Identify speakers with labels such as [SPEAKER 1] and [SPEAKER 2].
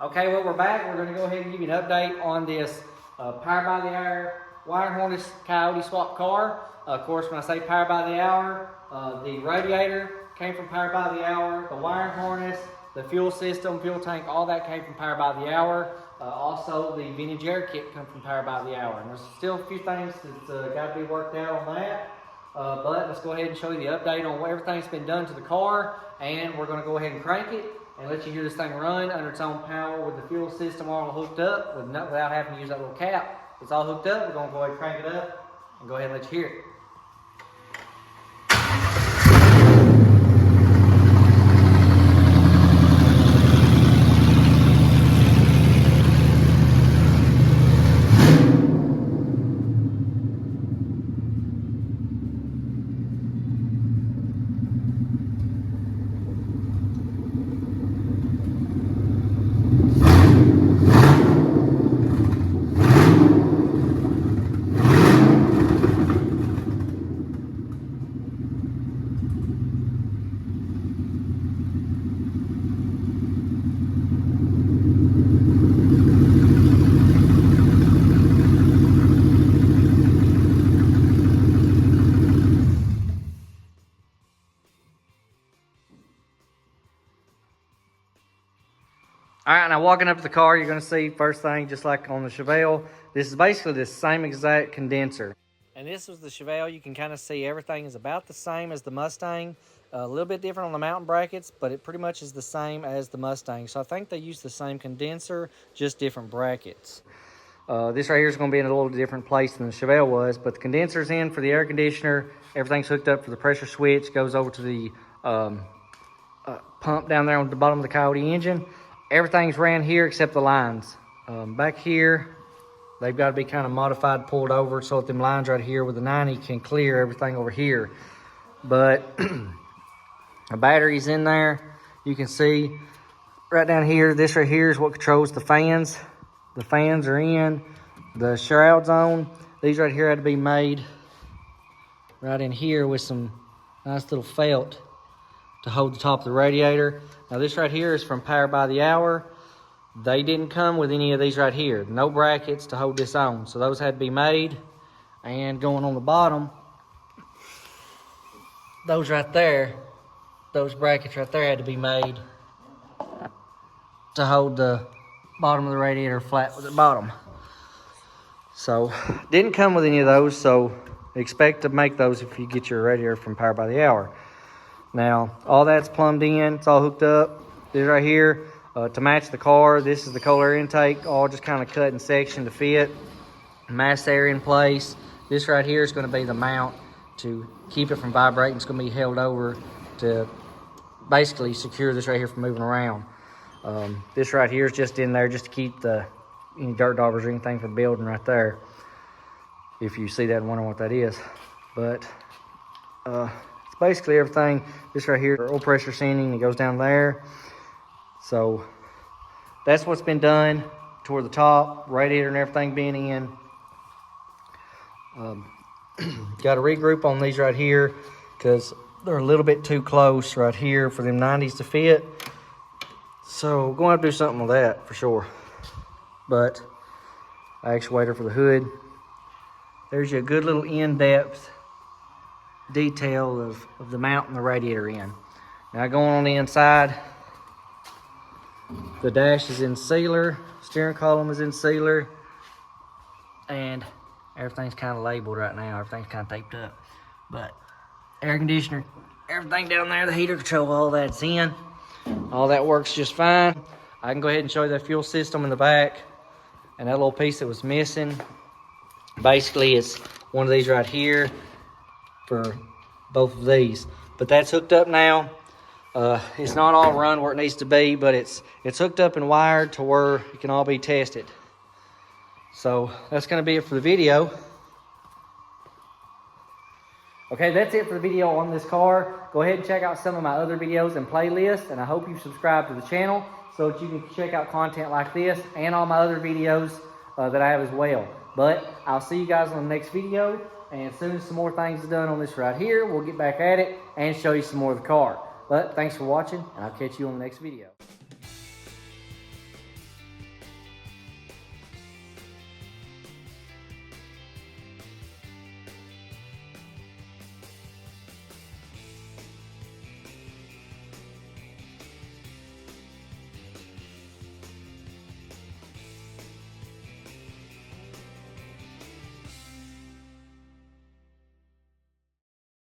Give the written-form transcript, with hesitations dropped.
[SPEAKER 1] Okay, well, we're back. We're going to go ahead and give you an update on this Power by the Hour wire harness Coyote Swap car. Of course, when I say Power by the Hour, the radiator came from Power by the Hour, the wire harness, the fuel system, fuel tank, all that came from Power by the Hour. Also, the vintage air kit come from Power by the Hour. And there's still a few things that's got to be worked out on that. But let's go ahead and show you the update on everything's been done to the car, and we're going to go ahead and crank it and let you hear this thing run under its own power with the fuel system all hooked up without having to use that little cap. It's all hooked up. We're going to go ahead and crank it up and go ahead and let you hear it. All right, now walking up to the car, you're going to see first thing, just like on the Chevelle, this is basically the same exact condenser. And this was the Chevelle. You can kind of see everything is about the same as the Mustang. A little bit different on the mountain brackets, but it pretty much is the same as the Mustang. So I think they use the same condenser, just different brackets. This right here is going to be in a little different place than the Chevelle was, but the condenser's in for the air conditioner. Everything's hooked up for the pressure switch, goes over to the pump down there on the bottom of the Coyote engine. Everything's ran here except the lines. Back here, they've got to be kind of modified, pulled over so that them lines right here with the 90 can clear everything over here. But the battery's in there. You can see right down here, this right here is what controls the fans. The fans are in, the shroud's on. These right here had to be made right in here with some nice little felt to hold the top of the radiator. Now this right here is from Power by the Hour. They didn't come with any of these right here. No brackets to hold this on. So those had to be made. And going on the bottom, those right there, those brackets right there had to be made to hold the bottom of the radiator flat with the bottom. So didn't come with any of those, so expect to make those if you get your radiator from Power by the Hour. Now, all that's plumbed in, it's all hooked up. This right here, to match the car, this is the cold air intake, all just kind of cut in section to fit. Mass air in place. This right here is going to be the mount to keep it from vibrating. It's going to be held over to basically secure this right here from moving around. This right here is just in there just to keep any dirt daubers or anything from building right there. If you see that and wonder what that is. But basically everything. This right here, oil pressure sending, it goes down there. So that's what's been done toward the top, radiator and everything being in. Got to regroup on these right here because they're a little bit too close right here for them 90s to fit. So going to have to do something with that for sure. But actuator for the hood. There's your good little in-depth detail of the mount and the radiator in. Now going on the inside, the dash is in sealer, steering column is in sealer, and everything's kind of labeled right now. Everything's kind of taped up. But air conditioner, everything down there, the heater control, all that's in. All that works just fine. I can go ahead and show you the fuel system in the back, and that little piece that was missing. Basically, it's one of these right here for both of these, but that's hooked up now. It's not all run where it needs to be, but it's hooked up and wired to where it can all be tested. So that's going to be it for the video. Okay, that's it for the video on this car. Go ahead and check out some of my other videos and playlists, and I hope you subscribe to the channel so that you can check out content like this and all my other videos that I have as well. But I'll see you guys on the next video, and as soon as some more things are done on this right here, we'll get back at it and show you some more of the car. But thanks for watching, and I'll catch you on the next video.